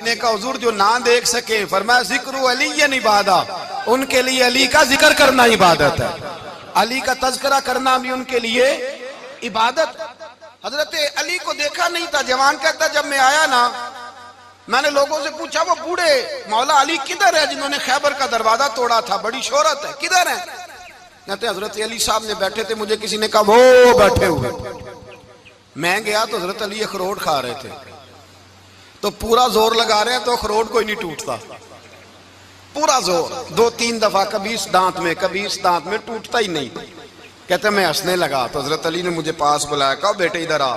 نے کہا حضور جو نہ دیکھ سکے، فرمایا ذکر علی عبادہ، ان کے لیے علی کا ذکر کرنا عبادت ہے، علی کا تذکرہ کرنا بھی ان کے لیے عبادت۔ حضرت علی کو دیکھا نہیں تھا، جوان کہتا جب میں آیا نا، میں نے لوگوں سے پوچھا وہ بوڑھے مولا علی کدھر ہے جنہوں نے خیبر کا دروازہ توڑا تھا، بڑی شہرت ہے، کدھر ہیں؟ کہتے حضرت علی صاحب نے بیٹھے تھے، مجھے کسی نے کہا وہ بیٹھے ہوئے۔ میں گیا تو حضرت علی اخروٹ کھا رہے تھے، تو پورا زور لگا رہے ہیں تو اخروٹ کوئی نہیں ٹوٹتا، پورا زور 2-3 دفعہ، کبھی اس دانت میں کبھی اس دانت میں، ٹوٹتا ہی نہیں۔ کہتے میں ہنسنے لگا تو حضرت علی نے مجھے پاس بلایا، کہا بیٹے ادھر آ۔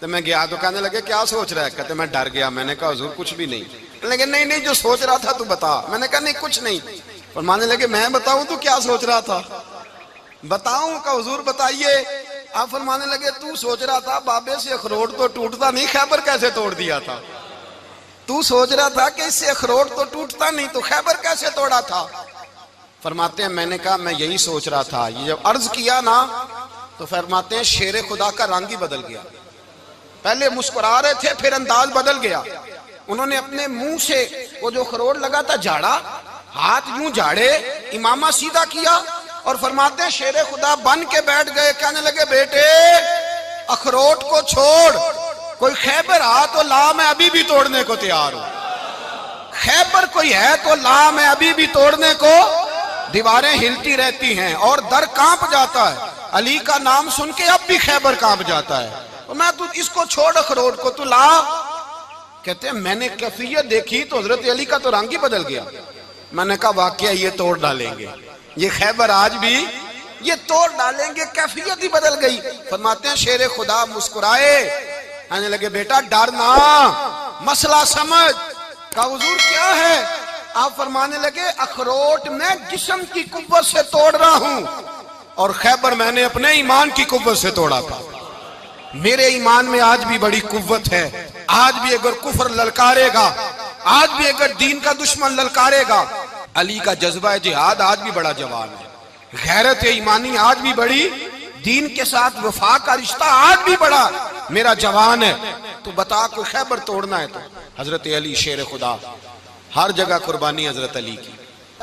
تو میں گیا تو کہنے لگے کیا سوچ رہا ہے؟ کہتے میں ڈر گیا، میں نے کہا حضور کچھ بھی نہیں۔ لیکن نہیں جو سوچ رہا تھا تو بتا۔ میں نے کہا نہیں کچھ نہیں۔ فرمانے لگے میں بتاؤں تو کیا سوچ رہا تھا؟ بتاؤں؟ کہ حضور بتائیے۔ آپ فرمانے لگے تو سوچ رہا تھا بابے سے اخروٹ تو ٹوٹتا نہیں، خیبر کیسے توڑ دیا تھا؟ تو سوچ رہا تھا کہ اس سے اخروٹ تو ٹوٹتا نہیں، تو خیبر کیسے توڑا تھا؟ فرماتے ہیں میں نے کہا میں یہی سوچ رہا تھا۔ یہ جب عرض کیا نا تو فرماتے ہیں شیر خدا کا رنگ ہی بدل گیا، پہلے مسکرا رہے تھے پھر انداز بدل گیا۔ انہوں نے اپنے منہ سے وہ جو اخروٹ لگا تھا جھاڑا، ہاتھ یوں جھاڑے، امامہ سیدھا کیا، اور فرماتے ہیں شیر خدا بن کے بیٹھ گئے، کہنے لگے بیٹے اخروٹ کو چھوڑ، کوئی خیبر آ تو لا، میں ابھی بھی توڑنے کو تیار ہوں۔ خیبر کوئی ہے تو لا، میں ابھی بھی توڑنے کو۔ دیواریں ہلتی رہتی ہیں اور در کانپ جاتا ہے، علی کا نام سن کے اب بھی خیبر کانپ جاتا ہے، میں تو اس کو چھوڑ اخروٹ کو، تو لا۔ کہتے ہیں میں نے کیفیت دیکھی تو حضرت علی کا تو رنگ ہی بدل گیا۔ میں نے کہا واقعہ یہ توڑ ڈالیں گے، یہ خیبر آج بھی یہ توڑ ڈالیں گے، کیفیت ہی بدل گئی۔ فرماتے ہیں شیر خدا مسکرائے، کہنے لگے بیٹا ڈرنا، مسئلہ سمجھ۔ کہا حضور کیا ہے؟ آپ فرمانے لگے اخروٹ میں جسم کی قوت سے توڑ رہا ہوں، اور خیبر میں نے اپنے ایمان کی قوت سے توڑا تھا۔ میرے ایمان میں آج بھی بڑی قوت ہے، آج بھی اگر کفر للکارے گا، آج بھی اگر دین کا دشمن للکارے گا، علی کا جذبہ جہاد آج بھی بڑا جوان ہے، غیرت ایمانی آج بھی بڑی، دین کے ساتھ وفا کا رشتہ آج بھی بڑا میرا جوان ہے۔ تو بتا کوئی خیبر توڑنا ہے تو حضرت علی شیر خدا، ہر جگہ قربانی حضرت علی کی۔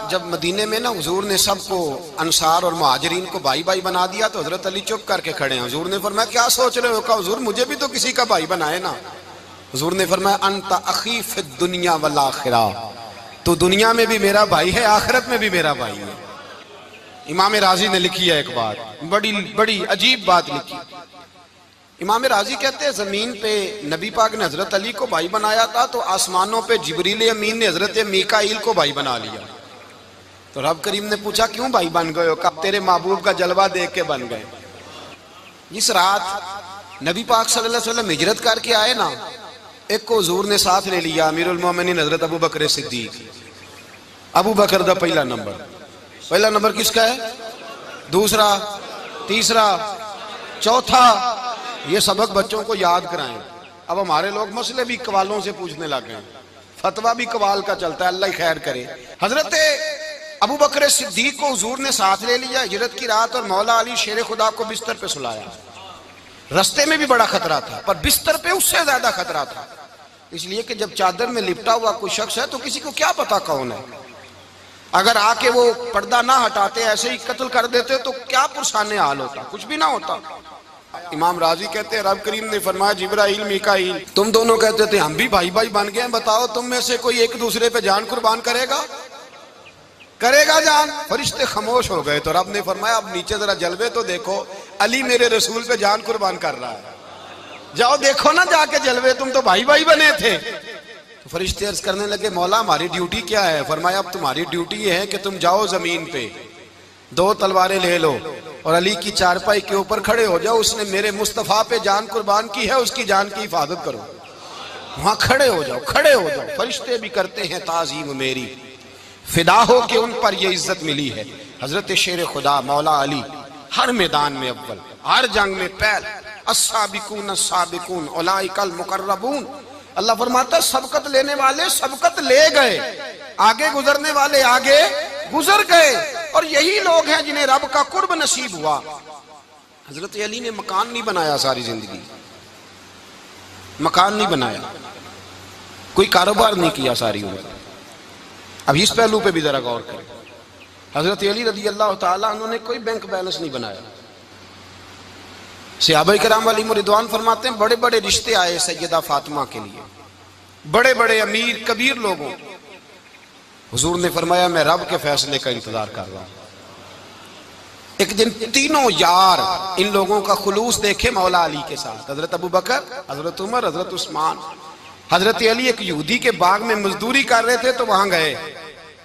جب مدینے میں نا حضور نے سب کو انصار اور مہاجرین کو بھائی بھائی بنا دیا تو حضرت علی چپ کر کے کھڑے ہیں۔ حضور نے فرمایا کیا سوچ رہے ہو؟ کہا حضور مجھے بھی تو کسی کا بھائی بنائے نا۔ حضور نے فرمایا انت اخی فی الدنیا والآخرہ، تو دنیا میں بھی میرا بھائی ہے، آخرت میں بھی میرا بھائی ہے۔ امام راضی نے لکھی ہے ایک بات، بڑی عجیب بات لکھی۔ امام راضی کہتے ہیں زمین پہ نبی پاک نے حضرت علی کو بھائی بنایا تھا تو آسمانوں پہ جبریل امین نے حضرت میکائیل کو بھائی بنا لیا۔ تو رب کریم نے پوچھا کیوں بھائی بن گئے ہو؟ کہا تیرے محبوب کا جلوہ دیکھ کے بن گئے۔ جس رات نبی پاک صلی اللہ علیہ وسلم ہجرت کر کے آئے نا، ایک کو حضور نے ساتھ لے لیا، امیر المومنین حضرت ابو بکر صدیق۔ ابو بکر دا پہلا نمبر کس کا ہے؟ دوسرا، تیسرا، چوتھا۔ یہ سبق بچوں کو یاد کرائیں۔ اب ہمارے لوگ مسئلے بھی قوالوں سے پوچھنے لگ گئے، فتویٰ بھی قوال کا چلتا ہے، اللہ ہی خیر کرے۔ حضرت ابو بکر صدیق کو حضور نے ساتھ لے لیا ہجرت کی رات، اور مولا علی شیر خدا کو بستر پہ سلایا۔ رستے میں بھی بڑا خطرہ تھا پر بستر پہ اس سے زیادہ خطرہ تھا، اس لیے کہ جب چادر میں لپٹا ہوا کوئی شخص ہے تو کسی کو کیا پتا کون ہے، اگر آ کے وہ پردہ نہ ہٹاتے ایسے ہی قتل کر دیتے تو کیا پرسان حال ہوتا، کچھ بھی نہ ہوتا۔ امام راضی کہتے ہیں رب کریم نے فرمایا جبرائیل میکائیل تم دونوں کہتے تھے ہم بھی بھائی بھائی بن گئے ہیں، بتاؤ تم میں سے کوئی ایک دوسرے پہ جان قربان کرے گا جان؟ فرشتے خاموش ہو گئے تو رب نے فرمایا اب نیچے ذرا جلوے تو دیکھو، علی میرے رسول پہ جان قربان کر رہا ہے، جاؤ دیکھو نا جا کے جلوے، تم تو بھائی بھائی بنے تھے۔ تو فرشتے عرض کرنے لگے مولا ہماری ڈیوٹی کیا ہے؟ فرمایا اب تمہاری ڈیوٹی یہ ہے کہ تم جاؤ زمین پہ 2 تلواریں لے لو اور علی کی چارپائی کے اوپر کھڑے ہو جاؤ، اس نے میرے مصطفیٰ پہ جان قربان کی ہے، اس کی جان کی حفاظت کرو۔ وہاں کھڑے ہو جاؤ۔ فرشتے بھی کرتے ہیں تعظیم میری، فدا ہو کہ ان پر یہ عزت ملی ہے۔ حضرت شیر خدا مولا علی ہر میدان میں اول، ہر جنگ میں پہل، السابقون السابقون اولئک المقربون۔ اللہ فرماتا ہے سبقت لینے والے سبقت لے گئے، آگے گزرنے والے آگے گزر گئے، اور یہی لوگ ہیں جنہیں رب کا قرب نصیب ہوا۔ حضرت علی نے مکان نہیں بنایا، ساری زندگی مکان نہیں بنایا، کوئی کاروبار نہیں کیا ساری عمر. اب اس پہلو پہ بھی ذرا غور کریں. حضرت علی رضی اللہ تعالیٰ عنہ نے کوئی بینک بیلنس نہیں بنایا. صحابہ کرام علیہم رضوان فرماتے ہیں بڑے بڑے رشتے آئے سیدہ فاطمہ کے لیے، بڑے بڑے امیر کبیر لوگوں. حضور نے فرمایا میں رب کے فیصلے کا انتظار کر رہا ہوں. ایک دن تینوں یار ان لوگوں کا خلوص دیکھے مولا علی کے ساتھ، حضرت ابو بکر، حضرت عمر، حضرت عثمان. حضرت علی ایک یہودی کے باغ میں مزدوری کر رہے تھے تو وہاں گئے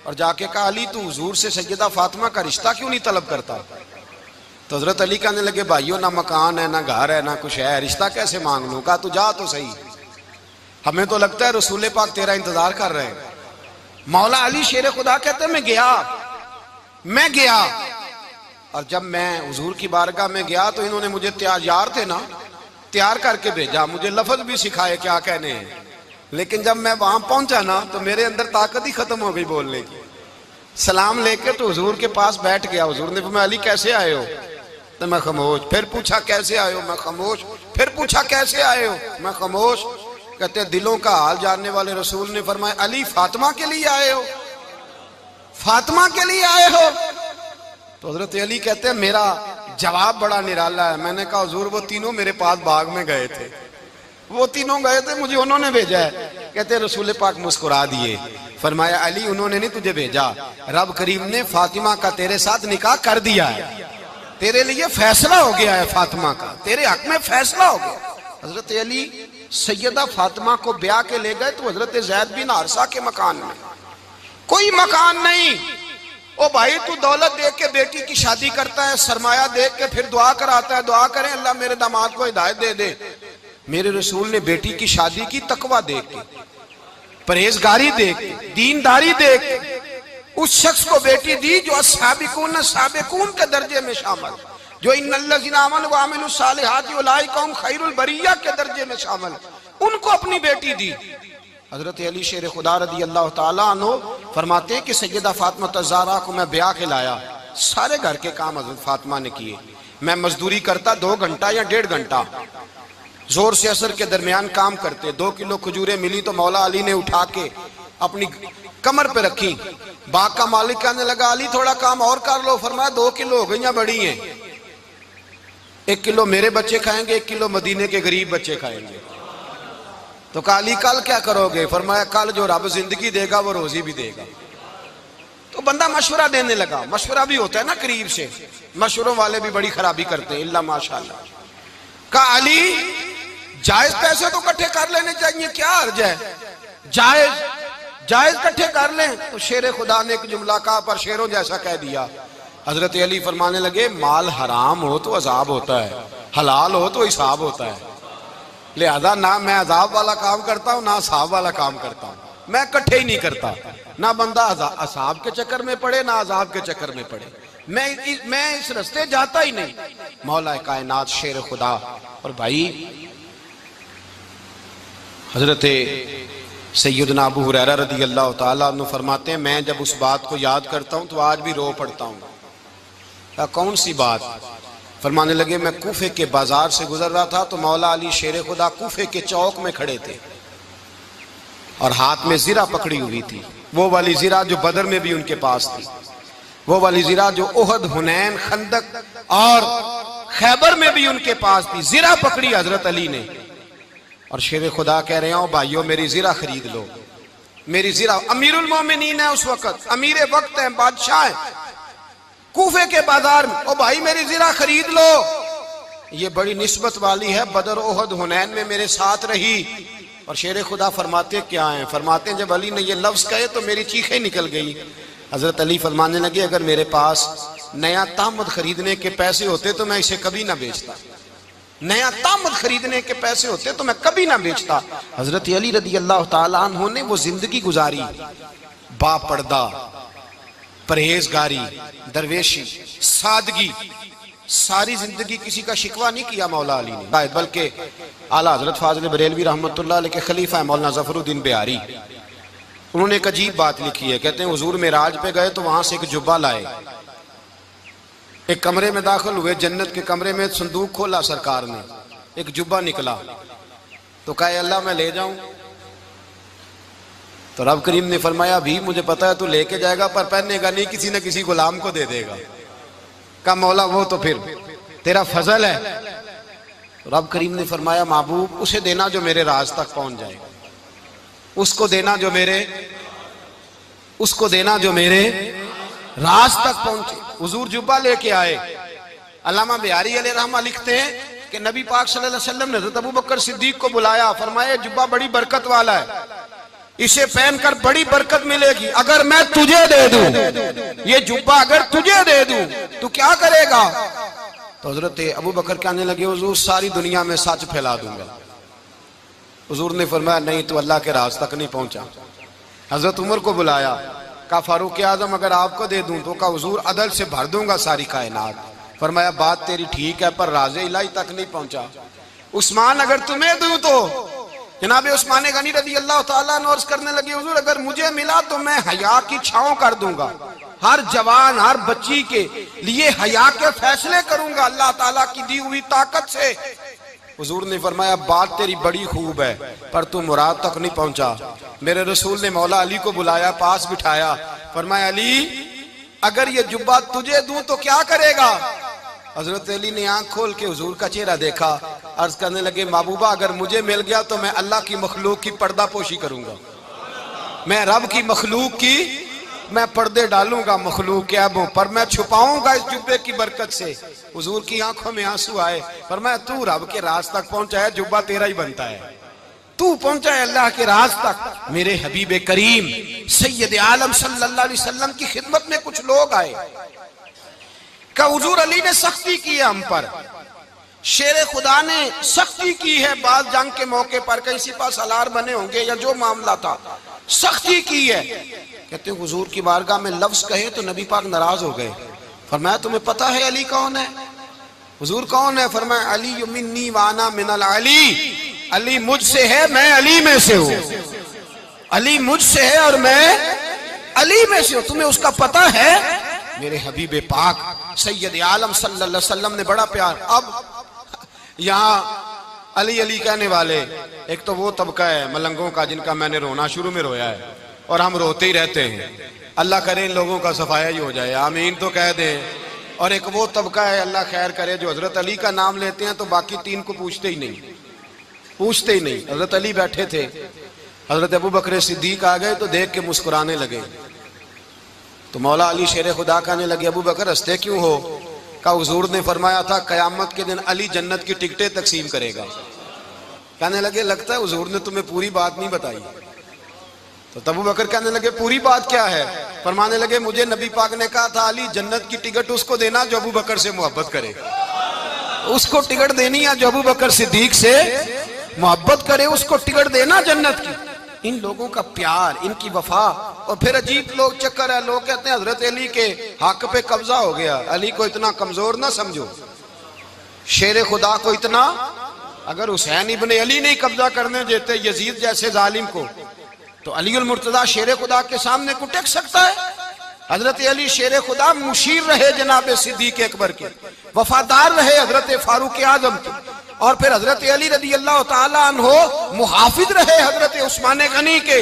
اور جا کے کہا علی تو حضور سے سیدہ فاطمہ کا رشتہ کیوں نہیں طلب کرتا؟ تو حضرت علی کہنے لگے بھائیو نہ مکان ہے نہ گھر ہے نہ کچھ ہے، رشتہ کیسے مانگ لوں؟ کہا تو جا تو صحیح، ہمیں تو لگتا ہے رسول پاک تیرا انتظار کر رہے ہیں. مولا علی شیر خدا کہتے ہیں میں گیا اور جب میں حضور کی بارگاہ میں گیا تو انہوں نے مجھے یار تھے نا تیار کر کے بھیجا، مجھے لفظ بھی سکھائے کیا کہنے ہیں، لیکن جب میں وہاں پہنچا نا تو میرے اندر طاقت ہی ختم ہو گئی بولنے کی. سلام لے کے تو حضور کے پاس بیٹھ گیا. حضور نے فرمایا علی کیسے آئے ہو؟ تو میں خاموش. پھر پوچھا کیسے آئے ہو؟ میں خاموش. پھر پوچھا کیسے آئے ہو؟ میں خاموش. کہتے ہیں دلوں کا حال جاننے والے رسول نے فرمایا علی فاطمہ کے لیے آئے ہو؟ فاطمہ کے لیے آئے ہو؟ تو حضرت علی کہتے ہیں میرا جواب بڑا نرالا ہے. میں نے کہا حضور وہ تینوں میرے پاس باغ میں گئے تھے، وہ تینوں گئے تھے، مجھے انہوں نے بھیجا ہے. کہتے ہیں رسول پاک مسکرا دیے، فرمایا علی انہوں نے نہیں تجھے بھیجا، رب کریم نے فاطمہ کا تیرے ساتھ نکاح کر دیا ہے، تیرے لیے فیصلہ ہو گیا ہے، فاطمہ کا تیرے حق میں فیصلہ ہو گیا. حضرت علی سیدہ فاطمہ کو بیاہ کے لے گئے تو حضرت زید بن حارثہ کے مکان میں کوئی مکان نہیں. او بھائی تو دولت دیکھ کے بیٹی کی شادی کرتا ہے، سرمایہ دیکھ کے پھر دعا کراتا ہے، دعا کریں اللہ میرے داماد کو ہدایت دے دے. میرے رسول نے بیٹی کی شادی کی تقوی دیکھ کے، پرہیزگاری دیکھ کے، دینداری دیکھ کے اس شخص کو بیٹی دی جو السابقون السابقون کے درجے میں شامل، جو ان الذین آمنوا وعملوا الصالحات اولئک هم خیر البریہ کے درجے میں شامل، ان کو اپنی بیٹی دی. حضرت علی شیر خدا رضی اللہ تعالیٰ عنہ فرماتے ہیں کہ سیدہ فاطمہ الزہرا کو میں بیاہ کے لایا، سارے گھر کے کام حضرت فاطمہ نے کیے. میں مزدوری کرتا 2 گھنٹہ یا 1.5 گھنٹہ، زور سے عصر کے درمیان کام کرتے. 2 کلو کھجوریں ملی تو مولا علی نے اٹھا کے اپنی کمر پہ رکھی. باغ کا مالک کہنے لگا علی تھوڑا کام اور کر لو. فرمایا 2 کلو ہو گئیں بڑی ہیں، 1 کلو میرے بچے کھائیں گے، 1 کلو مدینے کے غریب بچے کھائیں گے. تو کہا علی کل کیا کرو گے؟ فرمایا کل جو رب زندگی دے گا وہ روزی بھی دے گا. تو بندہ مشورہ دینے لگا. مشورہ بھی ہوتا ہے نا قریب سے، مشوروں والے بھی بڑی خرابی کرتے ہیں اللہ ماشاءاللہ. کہا علی جائز پیسے تو کٹھے کر لینے چاہیے، کیا حرج ہے، جائز کٹھے کر لیں. تو شیر خدا نے ایک جملہ کہا پر شیروں جیسا کہہ دیا. حضرت علی فرمانے لگے مال حرام ہو تو عذاب ہوتا ہے، حلال ہو تو حساب ہوتا ہے، لہذا نہ میں عذاب والا کام کرتا ہوں نہ حساب والا کام کرتا ہوں، میں کٹھے ہی نہیں کرتا. نہ بندہ عذاب کے چکر میں پڑے نہ عذاب کے چکر میں پڑے، میں اس رستے جاتا ہی نہیں. مولا کائنات شیر خدا. اور بھائی حضرت سیدنا ابو ہریرہ رضی اللہ تعالیٰ عنہ فرماتے ہیں میں جب اس بات کو یاد کرتا ہوں تو آج بھی رو پڑتا ہوں. کون سی بات؟ فرمانے لگے میں کوفے کے بازار سے گزر رہا تھا تو مولا علی شیر خدا کوفے کے چوک میں کھڑے تھے اور ہاتھ میں زرہ پکڑی ہوئی تھی، وہ والی زرہ جو بدر میں بھی ان کے پاس تھی، وہ والی زرہ جو احد، حنین، خندق اور خیبر میں بھی ان کے پاس تھی. زرہ پکڑی حضرت علی نے اور شیر خدا کہہ رہے ہیں بھائیو میری زرہ خرید لو. میری زرہ، امیر المومنین ہے اس وقت، امیر وقت ہے، بادشاہ ہے، کوفے کے بازار میں، او بھائی میری زرہ خرید لو. یہ بڑی نسبت والی ہے، بدر، احد، حنین میں میرے ساتھ رہی. اور شیر خدا فرماتے کیا ہیں؟ فرماتے ہیں جب علی نے یہ لفظ کہے تو میری چیخیں نکل گئی. حضرت علی فرمانے لگے اگر میرے پاس نیا تامد خریدنے کے پیسے ہوتے تو میں اسے کبھی نہ بیچتا، نیا تامد خریدنے کے پیسے ہوتے تو میں کبھی نہ بیچتا. حضرت علی رضی اللہ تعالیٰ عنہ نے وہ زندگی گزاری، با پردہ، پرہیزگاری، درویشی، سادگی، ساری زندگی کسی کا شکوہ نہیں کیا مولا علی نے. بلکہ اعلیٰ حضرت فاضل بریلوی رحمۃ اللہ علیہ کے خلیفہ مولانا ظفر الدین بہاری، انہوں نے ایک عجیب بات لکھی ہے. کہتے ہیں حضور معراج پہ گئے تو وہاں سے ایک جبہ لائے، ایک کمرے میں داخل ہوئے، جنت کے کمرے میں صندوق کھولا سرکار نے، ایک جبہ نکلا تو کہا اللہ میں لے جاؤں. تو رب کریم نے فرمایا بھی مجھے پتا ہے تو لے کے جائے گا پر پہننے گا نہیں، کسی نہ کسی غلام کو دے دے گا۔ کہا مولا وہ تو پھر تیرا فضل ہے۔ رب کریم نے فرمایا محبوب اسے دینا جو میرے راز تک پہنچ جائے، اس کو دینا جو میرے راز تک پہنچے۔ حضور جبہ لے کے آئے۔ علامہ بہاری علیہ رحمہ لکھتے ہیں کہ نبی پاک صلی اللہ علیہ وسلم نے حضرت ابوبکر صدیق کو بلایا، فرمایا جبہ بڑی برکت والا ہے، اسے پہن کر بڑی برکت ملے گی، اگر میں تجھے دے دوں، یہ جبہ اگر تجھے دے دوں تو کیا کرے گا؟ تو حضرت ابوبکر کہنے لگے حضور ساری دنیا میں سچ پھیلا دوں گا۔ حضور نے فرمایا نہیں تو اللہ کے راز تک نہیں پہنچا۔ حضرت عمر کو بلایا، کہا فاروق اعظم اگر آپ کو دے دوں تو کہا حضور عدل سے بھر دوں گا ساری کائنات۔ فرمایا بات تیری ٹھیک ہے پر راز الہی تک نہیں پہنچا۔ عثمان اگر تمہیں دوں تو جناب عثمان غنی رضی اللہ تعالیٰ عنہ عرض کرنے لگے حضور اگر مجھے ملا تو میں حیا کی چھاؤں کر دوں گا، ہر جوان ہر بچی کے لیے حیا کے فیصلے کروں گا اللہ تعالیٰ کی دی ہوئی طاقت سے۔ حضور نے فرمایا بات تیری بڑی خوب ہے پر تو مراد تک نہیں پہنچا۔ میرے رسول نے مولا علی کو بلایا، پاس بٹھایا، فرمایا علی اگر یہ جبہ تجھے دوں تو کیا کرے گا؟ حضرت علی نے آنکھ کھول کے حضور کا چہرہ دیکھا، عرض کرنے لگے محبوبہ اگر مجھے مل گیا تو میں اللہ کی مخلوق کی پردہ پوشی کروں گا، میں رب کی مخلوق کی میں پردے ڈالوں گا مخلوق کے عیبوں پر، میں چھپاؤں گا اس جبے کی برکت سے۔ حضور کی آنکھوں میں آنسو آئے، فرمایا تو رب کے راز تک پہنچا ہے، جبہ تیرا ہی بنتا ہے، تو پہنچا ہے اللہ کے راز تک۔ میرے حبیب کریم سید عالم صلی اللہ علیہ وسلم کی خدمت میں کچھ لوگ آئے کہ حضور علی نے سختی کی ہے ہم پر، شیر خدا نے سختی کی ہے، بعض جنگ کے موقع پر کہیں سپہ سالار بنے ہوں گے یا جو معاملہ تھا سختی کی ہے۔ کہتے ہیں حضور کی بارگاہ میں لفظ کہے تو نبی پاک ناراض ہو گئے۔ فرمایا تمہیں پتا ہے علی کون ہے؟ حضور کون ہے؟ فرمایا علی منی وانا من العلی، علی مجھ سے ہے میں علی میں سے ہوں، علی مجھ سے ہے اور میں علی میں سے ہوں، تمہیں اس کا پتہ ہے؟ میرے حبیب پاک سید عالم صلی اللہ علیہ وسلم نے بڑا پیار۔ اب یہاں علی علی کہنے والے ایک تو وہ طبقہ ہے ملنگوں کا جن کا میں نے رونا شروع میں رویا ہے اور ہم روتے ہی رہتے ہیں، اللہ کرے ان لوگوں کا صفایا ہی ہو جائے، آمین تو کہہ دیں۔ اور ایک وہ طبقہ ہے اللہ خیر کرے جو حضرت علی کا نام لیتے ہیں تو باقی تین کو پوچھتے ہی نہیں۔ حضرت علی بیٹھے تھے، حضرت ابوبکر صدیق آ گئے تو دیکھ کے مسکرانے لگے، تو مولا علی شیر خدا کہنے لگے ابوبکر ہنستے کیوں ہو؟ کہا حضور نے فرمایا تھا قیامت کے دن علی جنت کی ٹکٹیں تقسیم کرے گا۔ کہنے لگے لگتا ہے حضور نے تمہیں پوری بات نہیں بتائی۔ تو ابوبکر کہنے لگے پوری بات کیا ہے؟ فرمانے لگے مجھے نبی پاک نے کہا تھا علی جنت کی ٹکٹ اس کو دینا جو ابوبکر سے محبت کرے، اس کو ٹکٹ دینی ہے جو ابوبکر صدیق سے محبت کرے، اس کو ٹکٹ دینا جنت کی۔ ان لوگوں کا پیار، ان کی وفا، اور پھر عجیب لوگ چکر ہے، لوگ کہتے ہیں حضرت علی کے حق پہ قبضہ ہو گیا، علی کو اتنا کمزور نہ سمجھو، شیر خدا کو اتنا، اگر حسین ابن علی نہیں قبضہ کرنے دیتے یزید جیسے ظالم کو تو علی المرتضیٰ شیر خدا کے سامنے کو ٹک سکتا ہے؟ حضرت علی شیر خدا مشیر رہے جناب صدیق اکبر کے، وفادار رہے حضرت فاروق اعظم کے، اور پھر حضرت علی رضی اللہ تعالیٰ عنہ محافظ رہے حضرت عثمان غنی کے،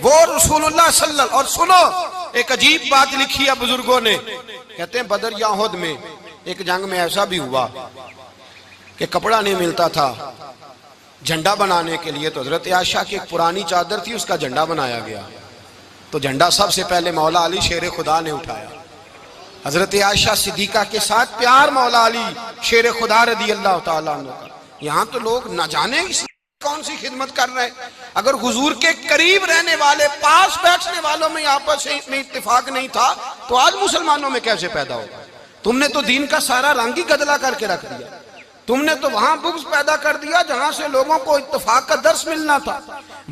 وہ رسول اللہ صلی اللہ علیہ وسلم۔ اور سنو ایک عجیب بات لکھی ہے بزرگوں نے، کہتے ہیں بدر یا احد میں ایک جنگ میں ایسا بھی ہوا کہ کپڑا نہیں ملتا تھا جھنڈا بنانے کے لیے، تو حضرت عائشہ کی ایک پرانی چادر تھی اس کا جھنڈا بنایا گیا، تو جھنڈا سب سے پہلے مولا علی شیر خدا نے اٹھایا۔ حضرت عائشہ صدیقہ کے ساتھ پیار مولا علی شیر خدا رضی اللہ تعالیٰ عنہ کا۔ یہاں تو لوگ نہ جانے اس کون سی خدمت کر رہے ہیں۔ اگر حضور کے قریب رہنے والے پاس بیٹھنے والوں میں آپس میں اتفاق نہیں تھا تو آج مسلمانوں میں کیسے پیدا ہوگا؟ تم نے تو دین کا سارا رنگ ہی گدلا کر کے رکھ دیا، تم نے تو وہاں بغض پیدا کر دیا جہاں سے لوگوں کو اتفاق کا درس ملنا تھا،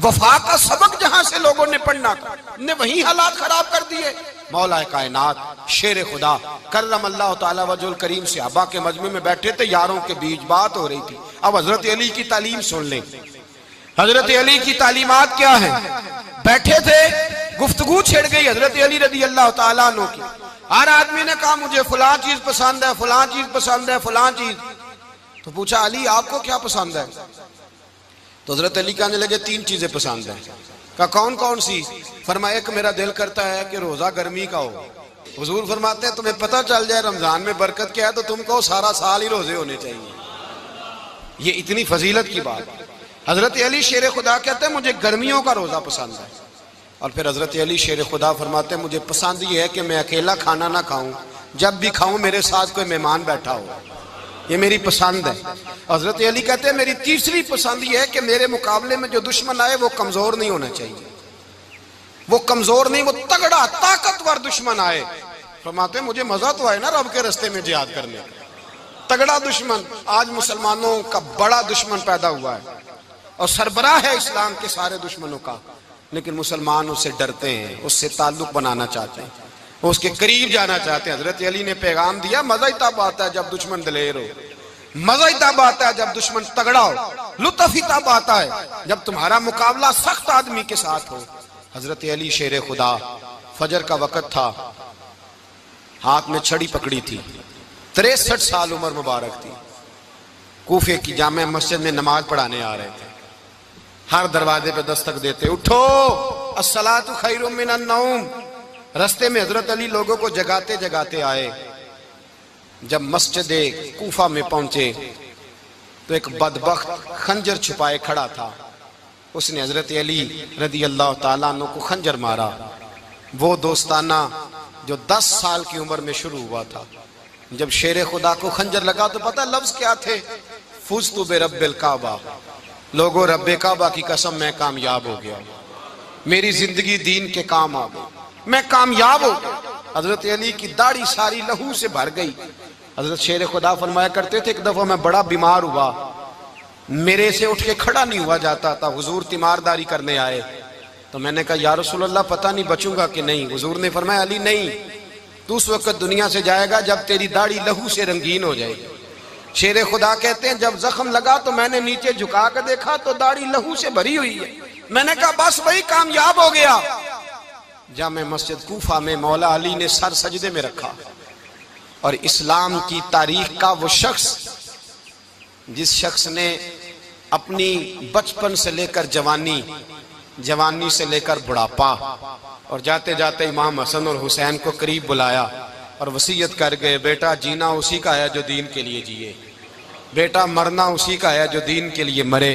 وفا کا سبق جہاں سے لوگوں نے پڑھنا تھا، نے وہی حالات خراب کر دیے۔ مولا کائنات شیر خدا کرم اللہ تعالیٰ وجہ الکریم صحابہ کے مجمع میں بیٹھے تھے، یاروں کے بیچ بات ہو رہی تھی۔ اب حضرت علی کی تعلیم سن لیں، حضرت علی کی تعلیمات کیا ہیں؟ بیٹھے تھے، گفتگو چھڑ گئی حضرت علی رضی اللہ تعالیٰ عنہ کی، ہر آدمی نے کہا مجھے فلاں چیز پسند ہے، فلاں چیز پسند ہے، فلاں چیز۔ تو پوچھا علی آپ کو کیا پسند ہے؟ تو حضرت علی کہنے لگے تین چیزیں پسند ہیں۔ کہا کون کون سی؟ فرمایا ایک میرا دل کرتا ہے کہ روزہ گرمی کا ہو. حضور فرماتے ہیں تمہیں پتہ چل جائے رمضان میں برکت کیا ہے تو تم کو سارا سال ہی روزے ہونے چاہیے. یہ اتنی فضیلت کی بات. حضرت علی شیر خدا کہتے ہیں مجھے گرمیوں کا روزہ پسند ہے. اور پھر حضرت علی شیر خدا فرماتے ہیں مجھے پسند یہ ہے کہ میں اکیلا کھانا نہ کھاؤں، جب بھی کھاؤں میرے ساتھ کوئی مہمان بیٹھا ہو. یہ میری پسند ہے. حضرت علی کہتے ہیں میری تیسری پسند یہ ہے کہ میرے مقابلے میں جو دشمن آئے وہ کمزور نہیں ہونا چاہیے. وہ کمزور نہیں، وہ تگڑا طاقتور دشمن آئے. فرماتے ہیں مجھے مزہ تو آئے نا رب کے رستے میں جہاد کرنے کا. تگڑا دشمن. آج مسلمانوں کا بڑا دشمن پیدا ہوا ہے اور سربراہ ہے اسلام کے سارے دشمنوں کا، لیکن مسلمان اس سے ڈرتے ہیں، اس سے تعلق بنانا چاہتے ہیں، اس کے قریب جانا چاہتے ہیں. حضرت علی نے پیغام دیا مزہ ہی تب آتا ہے جب دشمن دلیر ہو، مزہ ہی تب آتا ہے جب دشمن تگڑا ہو، لطف ہی تب آتا ہے جب تمہارا مقابلہ سخت آدمی کے ساتھ ہو. حضرت علی شیر خدا، فجر کا وقت تھا، ہاتھ میں چھڑی پکڑی تھی، 63 سال عمر مبارک تھی. کوفے کی جامع مسجد میں نماز پڑھانے آ رہے تھے. ہر دروازے پہ دستک دیتے، اٹھو الصلاۃ خیر من النوم. رستے میں حضرت علی لوگوں کو جگاتے جگاتے آئے. جب مسجد کوفہ میں پہنچے تو ایک بدبخت خنجر چھپائے کھڑا تھا. اس نے حضرت علی رضی اللہ تعالیٰ عنہ کو خنجر مارا. وہ دوستانہ جو 10 سال کی عمر میں شروع ہوا تھا. جب شیر خدا کو خنجر لگا تو پتہ لفظ کیا تھے؟ فزت برب الکعبہ. لوگوں رب کعبہ کی قسم میں کامیاب ہو گیا، میری زندگی دین کے کام آ گئی، میں کامیاب ہو گیا. حضرت علی کی داڑھی ساری لہو سے بھر گئی. حضرت شیر خدا فرمایا کرتے تھے ایک دفعہ میں بڑا بیمار ہوا، میرے سے اٹھ کے کھڑا نہیں ہوا جاتا تھا. حضور تیمارداری کرنے آئے تو میں نے کہا یا رسول اللہ پتہ نہیں بچوں گا کہ نہیں. حضور نے فرمایا علی نہیں، تو اس وقت دنیا سے جائے گا جب تیری داڑھی لہو سے رنگین ہو جائے گی. شیر خدا کہتے ہیں جب زخم لگا تو میں نے نیچے جھکا کر دیکھا تو داڑھی لہو سے بھری ہوئی ہے. میں نے کہا بس وہی کامیاب ہو گیا. جامع مسجد کوفہ میں مولا علی نے سر سجدے میں رکھا اور اسلام کی تاریخ کا وہ شخص جس شخص نے اپنی بچپن سے لے کر جوانی سے لے کر بڑھاپا اور جاتے جاتے امام حسن اور حسین کو قریب بلایا اور وصیت کر گئے بیٹا جینا اسی کا ہے جو دین کے لیے جیے، بیٹا مرنا اسی کا ہے جو دین کے لیے مرے.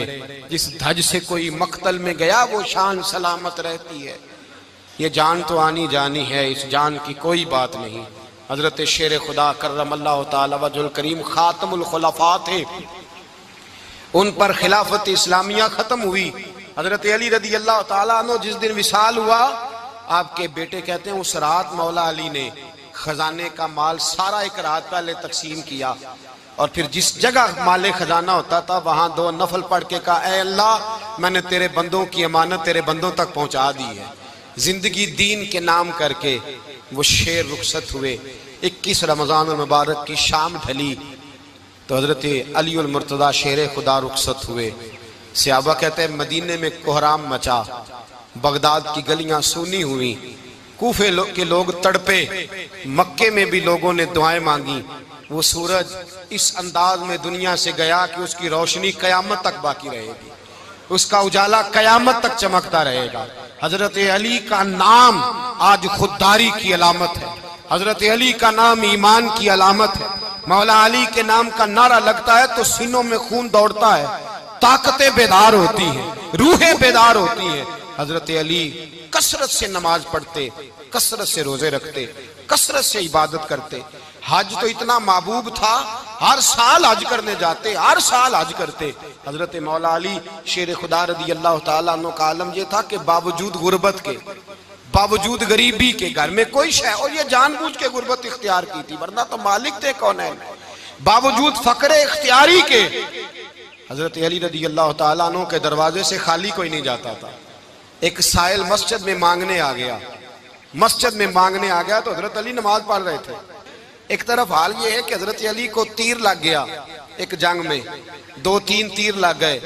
جس دھج سے کوئی مقتل میں گیا وہ شان سلامت رہتی ہے. یہ جان تو آنی جانی ہے، اس جان کی کوئی بات نہیں. حضرت شیر خدا کرم اللہ تعالی وجہ الکریم خاتم الخلفاء تھے. ان پر خلافت اسلامیہ ختم ہوئی. حضرت علی رضی اللہ تعالیٰ عنہ جس دن وصال ہوا، آپ کے بیٹے کہتے ہیں اس رات مولا علی نے خزانے کا مال سارا ایک رات پہلے تقسیم کیا اور پھر جس جگہ مال خزانہ ہوتا تھا وہاں 2 نفل پڑھ کے کہا اے اللہ میں نے تیرے بندوں کی امانت تیرے بندوں تک پہنچا دی ہے. زندگی دین کے نام کر کے وہ شیر رخصت ہوئے. 21 رمضان المبارک کی شام ڈھلی تو حضرت علی المرتضیٰ شیر خدا رخصت ہوئے. صحابہ کہتے ہیں مدینے میں کوہرام مچا، بغداد کی گلیاں سونی ہوئی، کوفے کے لوگ تڑپے، مکے میں بھی لوگوں نے دعائیں مانگی. وہ سورج اس انداز میں دنیا سے گیا کہ اس کی روشنی قیامت تک باقی رہے گی، اس کا اجالا قیامت تک چمکتا رہے گا. حضرت علی کا نام آج خودداری کی علامت ہے، حضرت علی کا نام ایمان کی علامت ہے. مولا علی کے نام کا نعرہ لگتا ہے تو سینوں میں خون دوڑتا ہے، طاقتیں بیدار ہوتی ہیں، روحیں بیدار ہوتی ہیں. حضرت علی کثرت سے نماز پڑھتے، کثرت سے روزے رکھتے، کثرت سے عبادت کرتے. حج تو اتنا محبوب تھا، ہر سال حج کرنے جاتے، ہر سال حج کرتے. حضرت مولا علی شیر خدا رضی اللہ تعالیٰ عنہ کا عالم یہ تھا کہ باوجود غربت کے، باوجود غریبی کے، گھر میں کوئی شے، اور یہ جان بوجھ کے غربت اختیار کی تھی ورنہ تو مالک تھے کونین، باوجود فقر اختیاری کے حضرت علی رضی اللہ تعالیٰ عنہ کے دروازے سے خالی کوئی نہیں جاتا تھا. ایک سائل مسجد میں مانگنے آ گیا تو حضرت علی نماز پڑھ رہے تھے. ایک طرف حال یہ ہے کہ حضرت علی کو تیر لگ گیا ایک جنگ میں، 2-3 تیر لگ گئے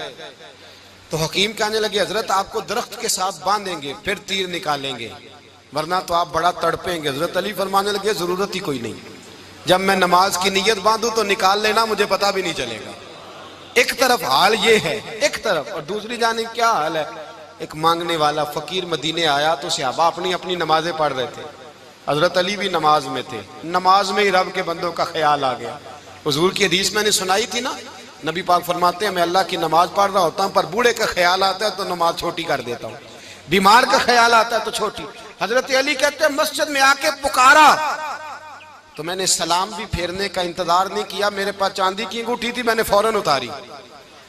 تو حکیم کہنے لگے حضرت آپ کو درخت کے ساتھ باندھیں گے پھر تیر نکالیں گے ورنہ تو آپ بڑا تڑپیں گے. حضرت علی فرمانے لگے ضرورت ہی کوئی نہیں، جب میں نماز کی نیت باندھوں تو نکال لینا، مجھے پتہ بھی نہیں چلے گا. ایک طرف حال یہ ہے، ایک طرف، اور دوسری جانب کیا حال ہے؟ ایک مانگنے والا فقیر مدینے آیا تو صحابہ اپنی اپنی نمازیں پڑھ رہے تھے، حضرت علی بھی نماز میں تھے، نماز میں ہی رب کے بندوں کا خیال آ گیا۔ حضور کی حدیث میں نے سنائی تھی نا، نبی پاک فرماتے ہیں میں اللہ کی نماز پڑھ رہا ہوتا ہوں پر بوڑھے کا خیال آتا ہے تو نماز چھوٹی کر دیتا ہوں، بیمار کا خیال آتا ہے تو چھوٹی۔ حضرت علی کہتے ہیں مسجد میں آ کے پکارا تو میں نے سلام بھی پھیرنے کا انتظار نہیں کیا، میرے پاس چاندی کی انگوٹھی تھی، میں نے فوراً اتاری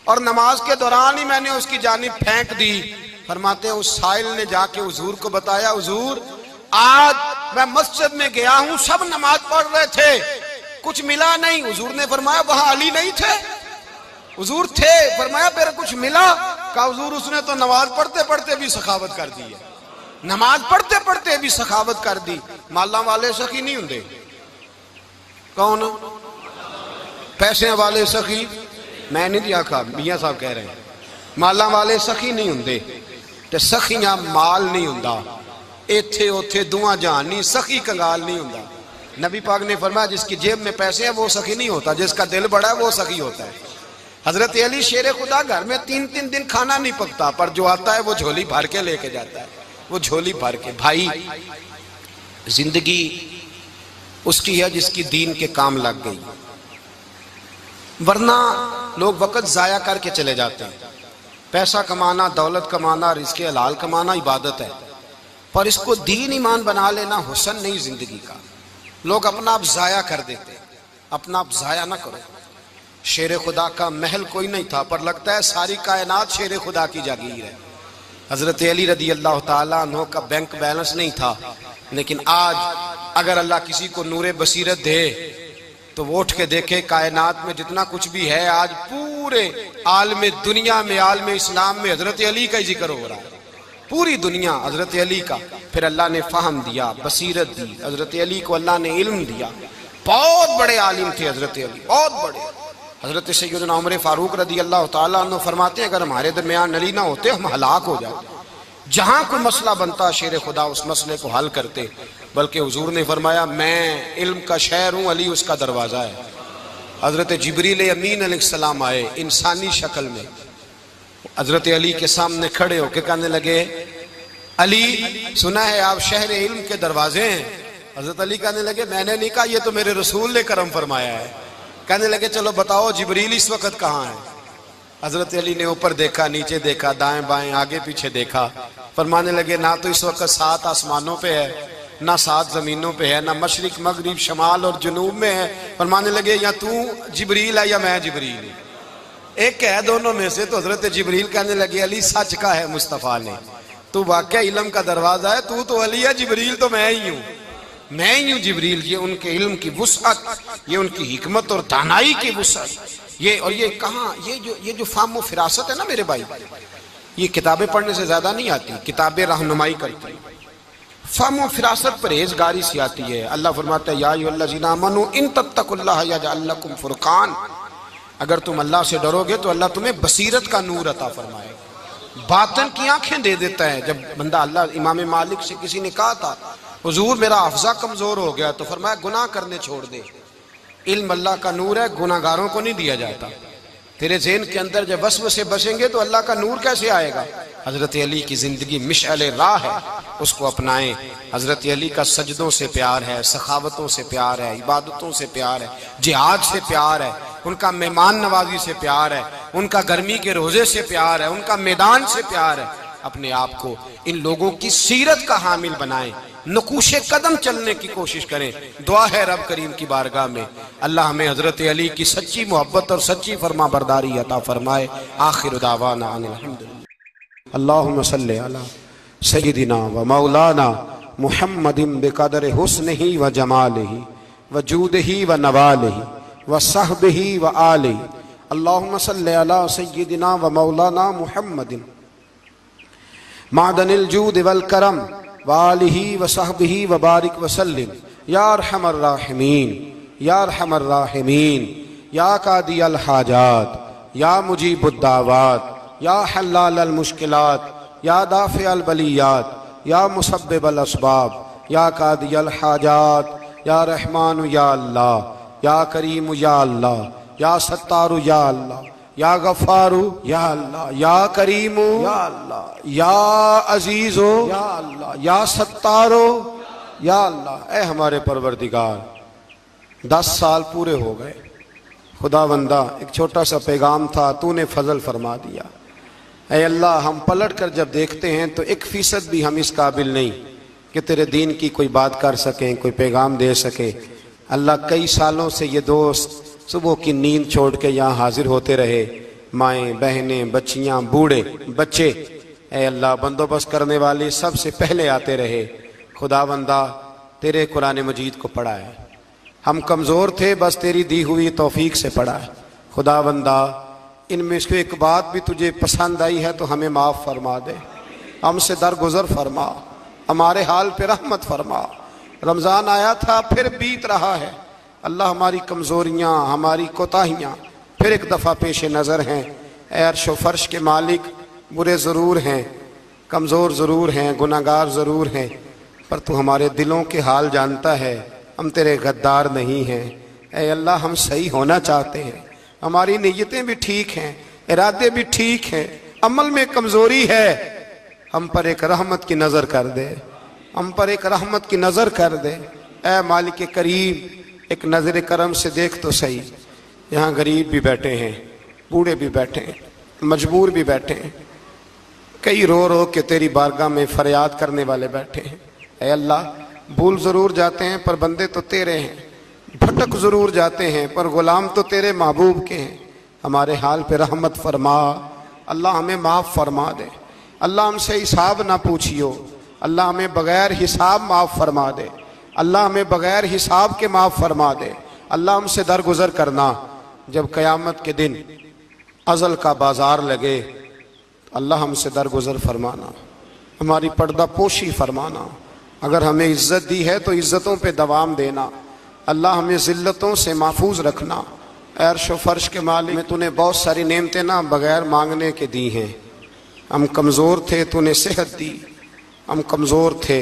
اور نماز کے دوران ہی میں نے اس کی جانب پھینک دی۔ فرماتے ہیں اس سائل نے جا کے حضور کو بتایا، حضور آج میں مسجد میں گیا ہوں، سب نماز پڑھ رہے تھے، کچھ ملا نہیں۔ حضور نے فرمایا وہاں علی نہیں تھے؟ حضور تھے۔ فرمایا پھر کچھ ملا؟ کہا حضور اس نے تو نماز پڑھتے پڑھتے بھی سخاوت کر دی ہے، نماز پڑھتے پڑھتے بھی سخاوت کر دی۔ مالاں والے سخی نہیں ہوندے؟ کون؟ پیسے والے سخی؟ میں نہیں دیا کہا، میاں صاحب کہہ رہے ہیں مالاں والے سخی نہیں ہوندے تے سخیاں مال نہیں ہوندا، ایتھے اوتھے دعا جہان نہیں، سخی کنگال نہیں ہوندا۔ نبی پاک نے فرمایا جس کی جیب میں پیسے ہیں وہ سخی نہیں ہوتا، جس کا دل بڑا ہے وہ سخی ہوتا ہے۔ حضرت علی شیر خدا گھر میں 3 دن کھانا نہیں پکتا پر جو آتا ہے وہ جھولی بھر کے لے کے جاتا ہے، وہ جھولی بھر کے۔ بھائی زندگی اس کی ہے جس کی دین کے کام لگ گئی، ورنہ لوگ وقت ضائع کر کے چلے جاتے ہیں۔ پیسہ کمانا، دولت کمانا، رزق حلال کمانا عبادت ہے، پر اس کو دین ایمان بنا لینا حسن نہیں زندگی کا۔ لوگ اپنا آپ ضائع کر دیتے، اپنا آپ ضائع نہ کرو۔ شیر خدا کا محل کوئی نہیں تھا پر لگتا ہے ساری کائنات شیر خدا کی جاگیر ہے۔ حضرت علی رضی اللہ تعالیٰ عنہ کا بینک بیلنس نہیں تھا، لیکن آج اگر اللہ کسی کو نور بصیرت دے تو وہ اٹھ کے دیکھے کائنات میں جتنا کچھ بھی ہے آج پورے عالم دنیا میں، عالم اسلام میں حضرت علی کا ہی ذکر ہو رہا ہے، پوری دنیا حضرت علی کا۔ پھر اللہ نے فہم دیا، بصیرت دی، حضرت علی کو اللہ نے علم دیا۔ بہت بڑے عالم تھے حضرت علی، بہت بڑے۔ حضرت سیدنا عمر فاروق رضی اللہ تعالیٰ عنہ فرماتے ہیں اگر ہمارے درمیان علی نہ ہوتے ہم ہلاک ہو جاتے، جہاں کوئی مسئلہ بنتا شیر خدا اس مسئلے کو حل کرتے۔ بلکہ حضور نے فرمایا میں علم کا شہر ہوں، علی اس کا دروازہ ہے۔ حضرت جبریل امین علیہ السلام آئے انسانی شکل میں، حضرت علی کے سامنے کھڑے ہو کے کہنے لگے علی سنا ہے آپ شہر علم کے دروازے ہیں؟ حضرت علی کہنے لگے میں نے نہیں کہا، یہ تو میرے رسول نے کرم فرمایا ہے۔ کہنے لگے چلو بتاؤ جبریل اس وقت کہاں ہے؟ حضرت علی نے اوپر دیکھا، نیچے دیکھا، دائیں بائیں آگے پیچھے دیکھا، فرمانے لگے نہ تو اس وقت 7 آسمانوں پہ ہے، نہ 7 زمینوں پہ ہے، نہ مشرق مغرب شمال اور جنوب میں ہے۔ فرمانے لگے یا تو جبریل ہے یا میں جبریل ہوں، ایک ہے دونوں میں سے۔ تو حضرت جبریل کہنے لگے علی سچ کا ہے مصطفیٰ نے، تو واقعہ علم کا دروازہ ہے، تو علی ہے، جبریل تو میں ہی ہوں، میں ہی ہوں جبریل۔ یہ ان کے علم کی وسعت، یہ ان کی حکمت اور دانائی کی وسعت، یہ کہاں یہ جو فہم و فراست ہے نا میرے بھائی، یہ کتابیں پڑھنے سے زیادہ نہیں آتی، کتابیں رہنمائی کرتی ہیں۔ فہم و فراست پرہیزگاری سے آتی ہے۔ اللہ فرماتا ہے یا ایھا الذین آمنوا ان تتقوا اللہ یجعل لکم فرقان، اگر تم اللہ سے ڈرو گے تو اللہ تمہیں بصیرت کا نور عطا فرمائے گا، باطن کی آنکھیں دے دیتا ہے۔ جب بندہ اللہ امام مالک سے کسی نے کہا تھا حضور میرا حافظہ کمزور ہو گیا، تو فرمایا گناہ کرنے چھوڑ دے، علم اللہ کا نور ہے، گناہ گاروں کو نہیں دیا جاتا۔ تیرے ذہن کے اندر جب وسوسے بسیں گے تو اللہ کا نور کیسے آئے گا؟ حضرت علی کی زندگی مشعل راہ ہے، اس کو اپنائیں۔ حضرت علی کا سجدوں سے پیار ہے، سخاوتوں سے پیار ہے، عبادتوں سے پیار ہے، جہاد سے پیار ہے، ان کا مہمان نوازی سے پیار ہے، ان کا گرمی کے روزے سے پیار ہے، ان کا میدان سے پیار ہے۔ اپنے آپ کو ان لوگوں کی سیرت کا حامل بنائیں، نقوش قدم چلنے کی کوشش کریں۔ دعا ہے رب کریم کی بارگاہ میں اللہ ہمیں حضرت علی کی سچی محبت اور سچی فرما برداری عطا فرمائے۔ آخر دعوانا ان الحمدللہ۔ اللہم صلی علی سیدنا و مولانا محمد بقدر حسنہ و جمالہ و جودہ و نوالہ و صحبہ و آلہ۔ اللہم صلی علی سیدنا و مولانا محمد معدن الجود والکرم وآلہ وصحبہ وبارک وسلم یا ارحم الراحمین یا ارحم الراحمین یا قاضی الحاجات یا مجیب الدعوات یا حلال المشکلات یا دافع البلیات یا مسبب الاسباب یا قاضی الحاجات یا رحمان یا اللہ یا کریم یا اللہ یا ستار یا اللہ یا غفارو یا اللہ، یا کریمو یا اللہ، یا عزیزو یا اللہ، یا ستارو یا اللہ۔ اے ہمارے پروردگار، 10 سال پورے ہو گئے خدا بندہ، ایک چھوٹا سا پیغام تھا، تو نے فضل فرما دیا۔ اے اللہ، ہم پلٹ کر جب دیکھتے ہیں تو 1% بھی ہم اس قابل نہیں کہ تیرے دین کی کوئی بات کر سکیں، کوئی پیغام دے سکیں۔ اللہ، کئی سالوں سے یہ دوست صبح کی نیند چھوڑ کے یہاں حاضر ہوتے رہے، مائیں، بہنیں، بچیاں، بوڑھے، بچے، اے اللہ بندوبست کرنے والے سب سے پہلے آتے رہے۔ خدا بندہ، تیرے قرآن مجید کو پڑھا ہے، ہم کمزور تھے، بس تیری دی ہوئی توفیق سے پڑھا ہے۔ خدا بندہ، ان میں سے ایک بات بھی تجھے پسند آئی ہے تو ہمیں معاف فرما دے، ہم سے درگزر فرما، ہمارے حال پہ رحمت فرما۔ رمضان آیا تھا، پھر بیت رہا ہے، اللہ ہماری کمزوریاں، ہماری کوتاہیاں پھر ایک دفعہ پیش نظر ہیں۔ اے عرش و فرش کے مالک، برے ضرور ہیں، کمزور ضرور ہیں، گناہگار ضرور ہیں، پر تو ہمارے دلوں کے حال جانتا ہے، ہم تیرے غدار نہیں ہیں۔ اے اللہ، ہم صحیح ہونا چاہتے ہیں، ہماری نیتیں بھی ٹھیک ہیں، ارادے بھی ٹھیک ہیں، عمل میں کمزوری ہے، ہم پر ایک رحمت کی نظر کر دے، ہم پر ایک رحمت کی نظر کر دے۔ اے مالک کریم، ایک نظر کرم سے دیکھ تو صحیح، یہاں غریب بھی بیٹھے ہیں، بوڑھے بھی بیٹھے ہیں، مجبور بھی بیٹھے ہیں، کئی رو رو کے تیری بارگاہ میں فریاد کرنے والے بیٹھے ہیں۔ اے اللہ، بھول ضرور جاتے ہیں پر بندے تو تیرے ہیں، بھٹک ضرور جاتے ہیں پر غلام تو تیرے محبوب کے ہیں۔ ہمارے حال پہ رحمت فرما، اللہ ہمیں معاف فرما دے، اللہ ہم سے حساب نہ پوچھیو، اللہ ہمیں بغیر حساب معاف فرما دے، اللہ ہمیں بغیر حساب کے معاف فرما دے۔ اللہ ہم سے درگزر کرنا، جب قیامت کے دن ازل کا بازار لگے، اللہ ہم سے درگزر فرمانا، ہماری پردہ پوشی فرمانا، اگر ہمیں عزت دی ہے تو عزتوں پہ دوام دینا، اللہ ہمیں ذلتوں سے محفوظ رکھنا۔ اے عرش و فرش کے مالک، میں تو نے بہت ساری نعمتیں نہ بغیر مانگنے کے دی ہیں، ہم کمزور تھے، تو نے صحت دی، ہم کمزور تھے،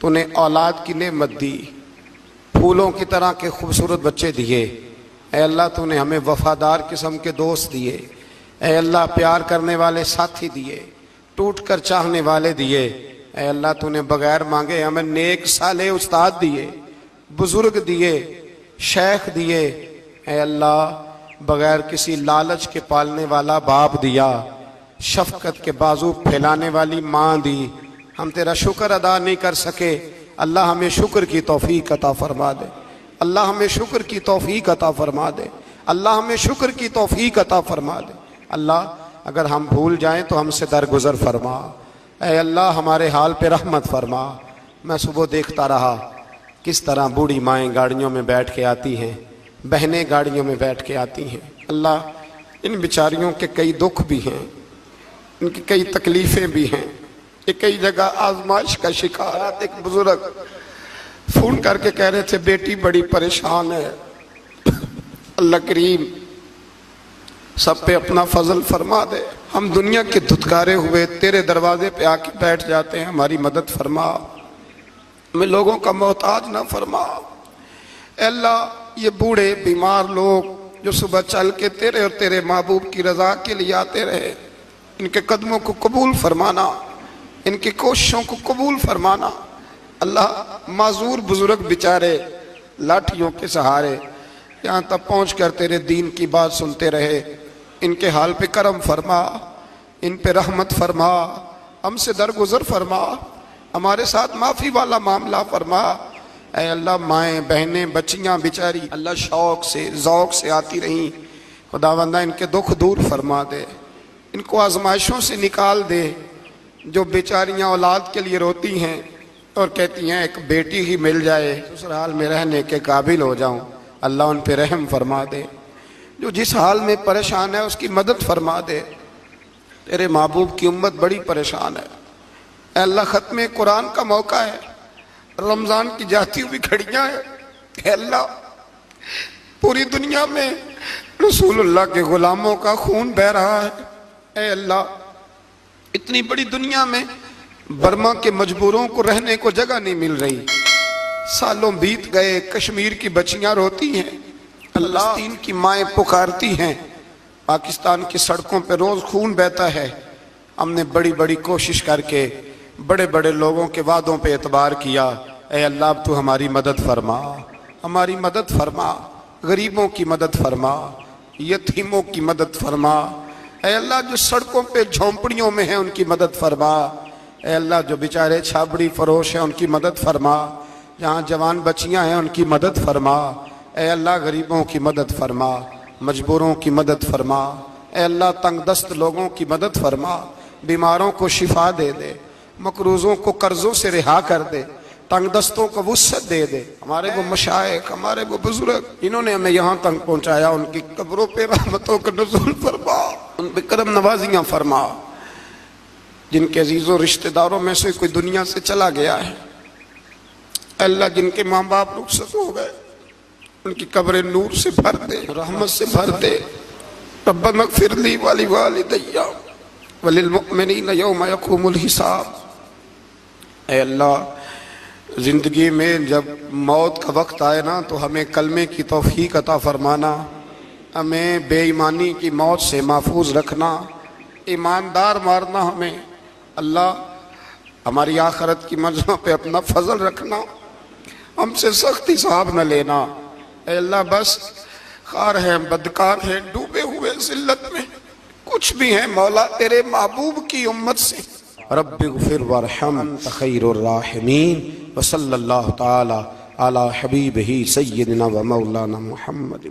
تو نے اولاد کی نعمت دی، پھولوں کی طرح کے خوبصورت بچے دیے۔ اے اللہ، تو نے ہمیں وفادار قسم کے دوست دیے، اے اللہ پیار کرنے والے ساتھی دیے، ٹوٹ کر چاہنے والے دیے۔ اے اللہ، تو نے بغیر مانگے ہمیں نیک صالح استاد دیے، بزرگ دیے، شیخ دیے۔ اے اللہ، بغیر کسی لالچ کے پالنے والا باپ دیا، شفقت کے بازو پھیلانے والی ماں دی، ہم تیرا شکر ادا نہیں کر سکے، اللہ ہمیں شکر کی توفیق عطا فرما دے، اللہ ہمیں شکر کی توفیق عطا فرما دے، اللہ ہمیں شکر کی توفیق عطا فرما دے۔ اللہ، اگر ہم بھول جائیں تو ہم سے درگزر فرما، اے اللہ ہمارے حال پہ رحمت فرما۔ میں صبح دیکھتا رہا کس طرح بوڑھی مائیں گاڑیوں میں بیٹھ کے آتی ہیں، بہنیں گاڑیوں میں بیٹھ کے آتی ہیں۔ اللہ، ان بیچاریوں کے کئی دکھ بھی ہیں، ان کی کئی تکلیفیں بھی ہیں، یہ کئی جگہ آزمائش کا شکار۔ ایک بزرگ فون کر کے کہہ رہے تھے بیٹی بڑی پریشان ہے، اللہ کریم سب پہ اپنا فضل فرما دے، ہم دنیا کے دھتکارے ہوئے تیرے دروازے پہ آ کے بیٹھ جاتے ہیں، ہماری مدد فرما، ہمیں لوگوں کا محتاج نہ فرما۔ اے اللہ، یہ بوڑھے بیمار لوگ جو صبح چل کے تیرے اور تیرے محبوب کی رضا کے لیے آتے رہے، ان کے قدموں کو قبول فرمانا، ان کی کوششوں کو قبول فرمانا۔ اللہ، معذور بزرگ بیچارے لاٹھیوں کے سہارے یہاں تک پہنچ کر تیرے دین کی بات سنتے رہے، ان کے حال پہ کرم فرما، ان پہ رحمت فرما، ہم سے درگزر فرما، ہمارے ساتھ معافی والا معاملہ فرما۔ اے اللہ، مائیں بہنیں بچیاں بیچاری اللہ شوق سے ذوق سے آتی رہیں، خداوندہ ان کے دکھ دور فرما دے، ان کو آزمائشوں سے نکال دے۔ جو بیچاریاں اولاد کے لیے روتی ہیں اور کہتی ہیں ایک بیٹی ہی مل جائے سسرال میں رہنے کے قابل ہو جاؤں، اللہ ان پہ رحم فرما دے۔ جو جس حال میں پریشان ہے اس کی مدد فرما دے، تیرے محبوب کی امت بڑی پریشان ہے۔ اے اللہ، ختم قرآن کا موقع ہے، رمضان کی جاتی ہوئی گھڑیاں ہیں، اے اللہ پوری دنیا میں رسول اللہ کے غلاموں کا خون بہہ رہا ہے۔ اے اللہ، اتنی بڑی دنیا میں برما کے مجبوروں کو رہنے کو جگہ نہیں مل رہی، سالوں بیت گئے، کشمیر کی بچیاں روتی ہیں، اللہ فلسطین کی مائیں پکارتی ہیں، پاکستان کی سڑکوں پہ روز خون بہتا ہے. ہم نے بڑی بڑی کوشش کر کے بڑے بڑے لوگوں کے وعدوں پہ اعتبار کیا. اے اللہ اب تو ہماری مدد فرما، ہماری مدد فرما، غریبوں کی مدد فرما، یتیموں کی مدد فرما. اے اللہ جو سڑکوں پہ جھونپڑیوں میں ہیں ان کی مدد فرما. اے اللہ جو بیچارے چھابڑی فروش ہیں ان کی مدد فرما. جہاں جوان بچیاں ہیں ان کی مدد فرما. اے اللہ غریبوں کی مدد فرما، مجبوروں کی مدد فرما. اے اللہ تنگ دست لوگوں کی مدد فرما. بیماروں کو شفا دے دے، مقروضوں کو قرضوں سے رہا کر دے، تنگ دستوں کو وسعت دے دے. ہمارے وہ مشائخ، ہمارے وہ بزرگ انہوں نے ہمیں یہاں تک پہنچایا، ان کی قبروں پہ رحمتوں کا نزول فرما، ان پہ کرم نوازیاں فرما. جن کے عزیز و رشتہ داروں میں سے کوئی دنیا سے چلا گیا ہے، اللہ جن کے ماں باپ رخصت ہو گئے ان کی قبریں نور سے بھر دے، رحمت سے بھر دے. ربنا اغفر لی ولوالدی وللمؤمنین یوم یقوم الحساب. اے اللہ زندگی میں جب موت کا وقت آئے نا تو ہمیں کلمے کی توفیق عطا فرمانا، ہمیں بے ایمانی کی موت سے محفوظ رکھنا، ایماندار مارنا ہمیں. اللہ ہماری آخرت کی منزلوں پہ اپنا فضل رکھنا، ہم سے سخت حساب نہ لینا. اے اللہ بس خار ہیں، بدکار ہیں، ڈوبے ہوئے ذلت میں کچھ بھی ہیں مولا تیرے محبوب کی امت سے. رب اغفر وارحم انت خیر الراحمین. وصلی اللہ تعالی علی حبیبہ سیدنا و مولانا محمد.